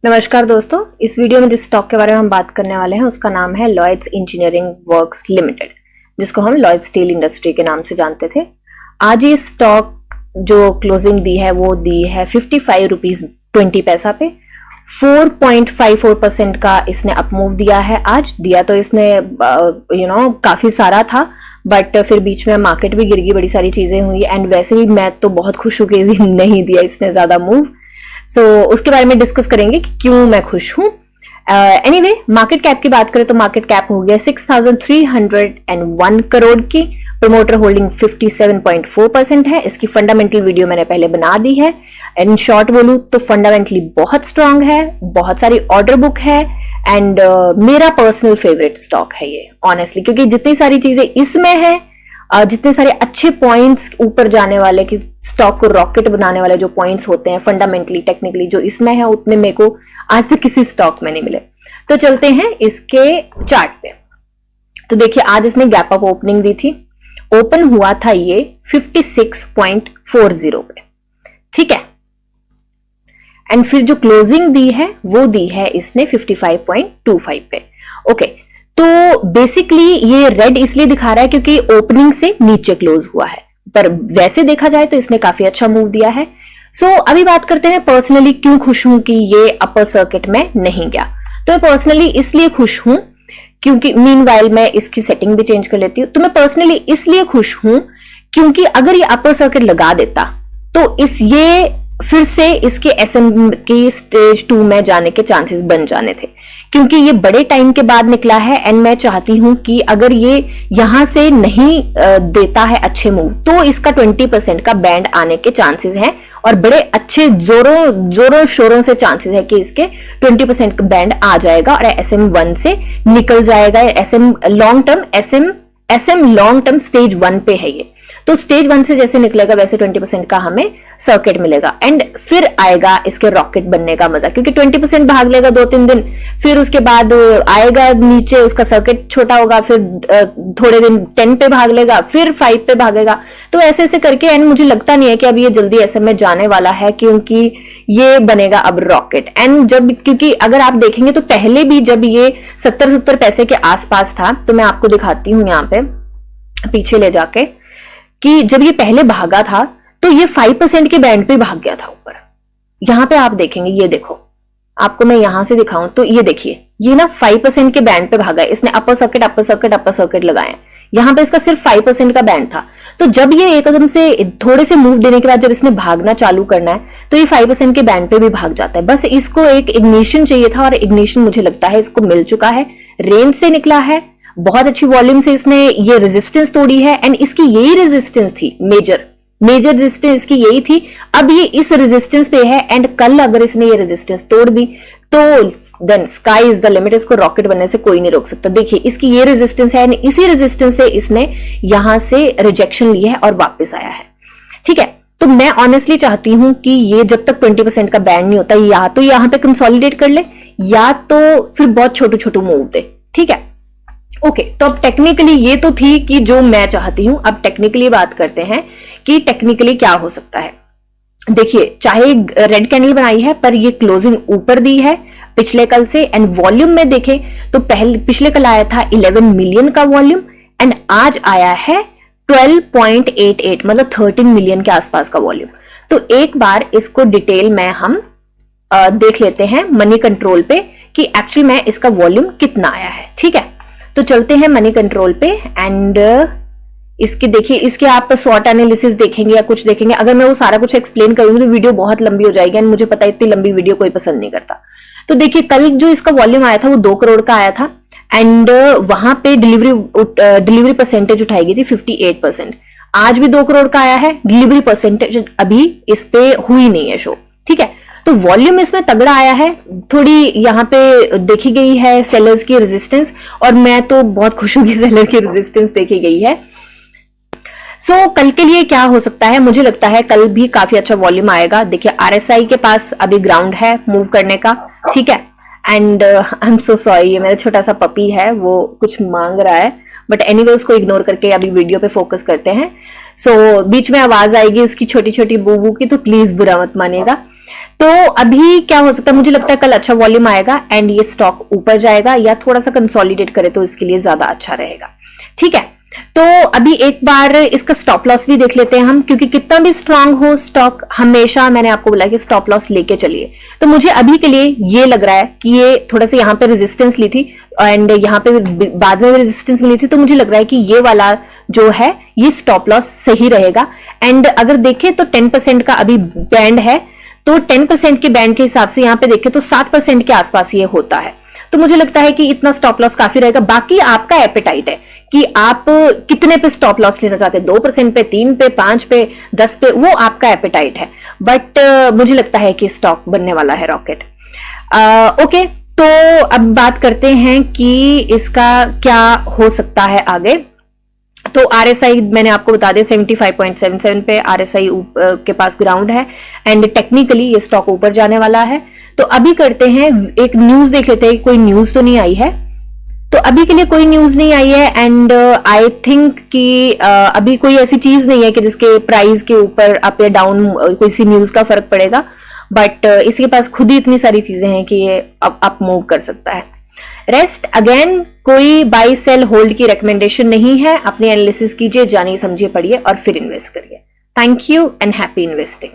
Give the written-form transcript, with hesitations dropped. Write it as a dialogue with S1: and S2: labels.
S1: नमस्कार दोस्तों, इस वीडियो में जिस स्टॉक के बारे में हम बात करने वाले हैं उसका नाम है लॉयड्स इंजीनियरिंग वर्क्स लिमिटेड, जिसको हम लॉयड्स स्टील इंडस्ट्री के नाम से जानते थे। आज ये स्टॉक जो क्लोजिंग दी है वो दी है 55 रुपीज 20 पैसा पे। 4.54% का इसने अपमूव दिया है। आज दिया तो इसने काफी सारा था, बट फिर बीच में मार्केट भी गिर गई, बड़ी सारी चीजें हुई एंड वैसे भी मैं तो बहुत खुश हूँ कि नहीं दिया इसने ज्यादा मूव। उसके बारे में डिस्कस करेंगे कि क्यों मैं खुश हूं। एनीवे, मार्केट कैप की बात करें तो मार्केट कैप हो गया 6,301 करोड़ की। प्रमोटर होल्डिंग 57.4% है। इसकी फंडामेंटल वीडियो मैंने पहले बना दी है। इन शॉर्ट बोलूं तो फंडामेंटली बहुत स्ट्रांग है, बहुत सारी ऑर्डर बुक है एंड मेरा पर्सनल फेवरेट स्टॉक है ये ऑनेस्टली, क्योंकि जितनी सारी चीजें इसमें है, जितने सारे अच्छे पॉइंट्स ऊपर जाने वाले कि स्टॉक को रॉकेट बनाने वाले जो पॉइंट्स होते हैं फंडामेंटली टेक्निकली जो इसमें है, उतने मेरे को आज तक किसी स्टॉक में नहीं मिले। तो चलते हैं इसके चार्ट पे। तो देखिए, आज इसने गैप अप ओपनिंग दी थी। ओपन हुआ था ये 56.40 पे, ठीक है। एंड फिर जो क्लोजिंग दी है वो दी है इसने 55.25 पे। ओके, तो बेसिकली ये रेड इसलिए दिखा रहा है क्योंकि ओपनिंग से नीचे क्लोज हुआ है, पर वैसे देखा जाए तो इसने काफी अच्छा मूव दिया है। अभी बात करते हैं पर्सनली क्यों खुश हूं कि ये अपर सर्किट में नहीं गया। तो मैं पर्सनली इसलिए खुश हूं क्योंकि मीनवाइल मैं इसकी सेटिंग भी चेंज कर लेती हूं। तो मैं पर्सनली इसलिए खुश हूं क्योंकि अगर ये अपर सर्किट लगा देता तो ये फिर से इसके एसएम की स्टेज 2 में जाने के चांसेस बन जाने थे, क्योंकि ये बड़े टाइम के बाद निकला है एंड मैं चाहती हूं कि अगर ये यहां से नहीं देता है अच्छे मूव तो इसका 20% का बैंड आने के चांसेस हैं और बड़े अच्छे जोरों शोरों से चांसेस है कि इसके 20% का बैंड आ जाएगा और SM1 से निकल जाएगा। एसएम लॉन्ग टर्म स्टेज 1 पे है ये, तो स्टेज 1 से जैसे निकलेगा वैसे 20% का हमें सर्किट मिलेगा एंड फिर आएगा इसके रॉकेट बनने का मजा, क्योंकि 20% भाग लेगा 2-3 दिन, फिर उसके बाद आएगा नीचे, उसका सर्किट छोटा होगा, फिर थोड़े दिन 10 पे भाग लेगा, फिर 5 पे भागेगा, तो ऐसे ऐसे करके एंड मुझे लगता नहीं है कि अब ये जल्दी एसएम में जाने वाला है, क्योंकि ये बनेगा अब रॉकेट। एंड क्योंकि अगर आप देखेंगे तो पहले भी जब ये 70 पैसे के आसपास था, तो मैं आपको दिखाती हूं यहाँ पे पीछे ले जाके कि जब ये पहले भागा था तो ये 5% के बैंड पे भाग गया था ऊपर। यहां पे आप देखेंगे, ये देखो, आपको मैं यहां से दिखाऊं तो ये देखिए, ये ना 5% के बैंड पे भागा है। इसने अपर सर्किट लगाए, यहां पे इसका सिर्फ 5% का बैंड था। तो जब ये एकदम से थोड़े से मूव देने के बाद जब इसने भागना चालू करना है तो ये 5% के बैंड पे भी भाग जाता है। बस इसको एक इग्निशन चाहिए था और इग्निशन मुझे लगता है इसको मिल चुका है। रेंज से निकला है, बहुत अच्छी वॉल्यूम से इसने ये रेजिस्टेंस तोड़ी है एंड इसकी यही रेजिस्टेंस थी, मेजर रेजिस्टेंस इसकी यही थी। अब ये इस रेजिस्टेंस पे है एंड कल अगर इसने ये रेजिस्टेंस तोड़ दी तो then sky is the limit, इसको रॉकेट बनने से कोई नहीं रोक सकता। देखिए, इसकी ये रेजिस्टेंस है एंड इसी रेजिस्टेंस से इसने यहां से रिजेक्शन लिया है और वापस आया है, ठीक है। तो मैं ऑनेस्टली चाहती हूं कि ये जब तक 20% का बैंड नहीं होता, या तो यहां पे कंसोलिडेट कर ले या तो फिर बहुत छोटू मूव दे, ठीक है। ओके, तो अब टेक्निकली ये तो थी कि जो मैं चाहती हूं। अब टेक्निकली बात करते हैं कि टेक्निकली क्या हो सकता है। देखिए, चाहे रेड कैंडल बनाई है पर ये क्लोजिंग ऊपर दी है पिछले कल से एंड वॉल्यूम में देखें तो पिछले कल आया था 11 मिलियन का वॉल्यूम एंड आज आया है 12.88, मतलब 13 मिलियन के आसपास का वॉल्यूम। तो एक बार इसको डिटेल में हम देख लेते हैं मनी कंट्रोल पे कि एक्चुअली में इसका वॉल्यूम कितना आया है, ठीक है। तो चलते हैं मनी कंट्रोल पे एंड इसके देखिए, इसके आप शॉर्ट एनालिसिस देखेंगे या कुछ देखेंगे। अगर मैं वो सारा कुछ एक्सप्लेन करूंगी तो वीडियो बहुत लंबी हो जाएगी एंड मुझे पता है इतनी लंबी वीडियो कोई पसंद नहीं करता। तो देखिए, कल जो इसका वॉल्यूम आया था वो 2 करोड़ का आया था एंड वहां पे डिलीवरी परसेंटेज उठाई गई थी 58%। आज भी 2 करोड़ का आया है, डिलीवरी परसेंटेज अभी इस पे हुई नहीं है शो, ठीक है। तो वॉल्यूम इसमें तगड़ा आया है, थोड़ी यहाँ पे देखी गई है सेलर्स की रेजिस्टेंस और मैं तो बहुत खुश हूं कि सेलर की रेजिस्टेंस देखी गई है। कल के लिए क्या हो सकता है, मुझे लगता है कल भी काफी अच्छा वॉल्यूम आएगा। देखिए, RSI के पास अभी ग्राउंड है मूव करने का, ठीक है। And I am so sorry, ये मेरा छोटा सा पपी है, वो कुछ मांग रहा है, बट एनीवे उसको इग्नोर करके अभी वीडियो पे फोकस करते हैं। बीच में आवाज आएगी उसकी छोटी छोटी बूबू की, तो प्लीज बुरा मत मानिएगा। तो अभी क्या हो सकता है, मुझे लगता है कल अच्छा वॉल्यूम आएगा एंड ये स्टॉक ऊपर जाएगा या थोड़ा सा कंसोलिडेट करे तो इसके लिए ज्यादा अच्छा रहेगा। ठीक है, तो अभी एक बार इसका स्टॉप लॉस भी देख लेते हैं हम, क्योंकि कितना भी स्ट्रांग हो स्टॉक, हमेशा मैंने आपको बोला कि स्टॉप लॉस लेके चलिए। तो मुझे अभी के लिए ये लग रहा है कि ये थोड़ा सा यहाँ पे रेजिस्टेंस ली थी एंड यहाँ पे बाद में रेजिस्टेंस मिली थी, तो मुझे लग रहा है कि ये वाला जो है ये स्टॉप लॉस सही रहेगा। एंड अगर देखें तो 10% का अभी बैंड है, तो 10% के बैंड के हिसाब से यहाँ पे देखें तो 7% के आसपास ये होता है। तो मुझे लगता है कि इतना स्टॉप लॉस काफी रहेगा। बाकी आपका एपेटाइट है कि आप कितने पे स्टॉप लॉस लेना चाहते हैं, 2% पे, 3 पे, 5 पे, 10 पे, वो आपका एपेटाइट है। बट मुझे लगता है कि स्टॉक बनने वाला है रॉकेट। ओके, तो अब बात करते हैं कि इसका क्या हो सकता है आगे। तो आरएसआई मैंने आपको बता दिया 75.77 पे आरएसआई के पास ग्राउंड है एंड टेक्निकली ये स्टॉक ऊपर जाने वाला है। तो अभी करते हैं एक न्यूज देख लेते हैं, कोई न्यूज तो नहीं आई है। तो अभी के लिए कोई न्यूज नहीं आई है एंड आई थिंक कि अभी कोई ऐसी चीज नहीं है कि जिसके प्राइस के ऊपर अप या डाउन कोई सी न्यूज का फर्क पड़ेगा। बट इसके पास खुद ही इतनी सारी चीजें हैं कि ये अप मूव कर सकता है। रेस्ट अगेन कोई बाई सेल होल्ड की रिकमेंडेशन नहीं है। अपनी एनालिसिस कीजिए, जानिए समझिए, पढ़िए और फिर इन्वेस्ट करिए। Thank you and happy investing.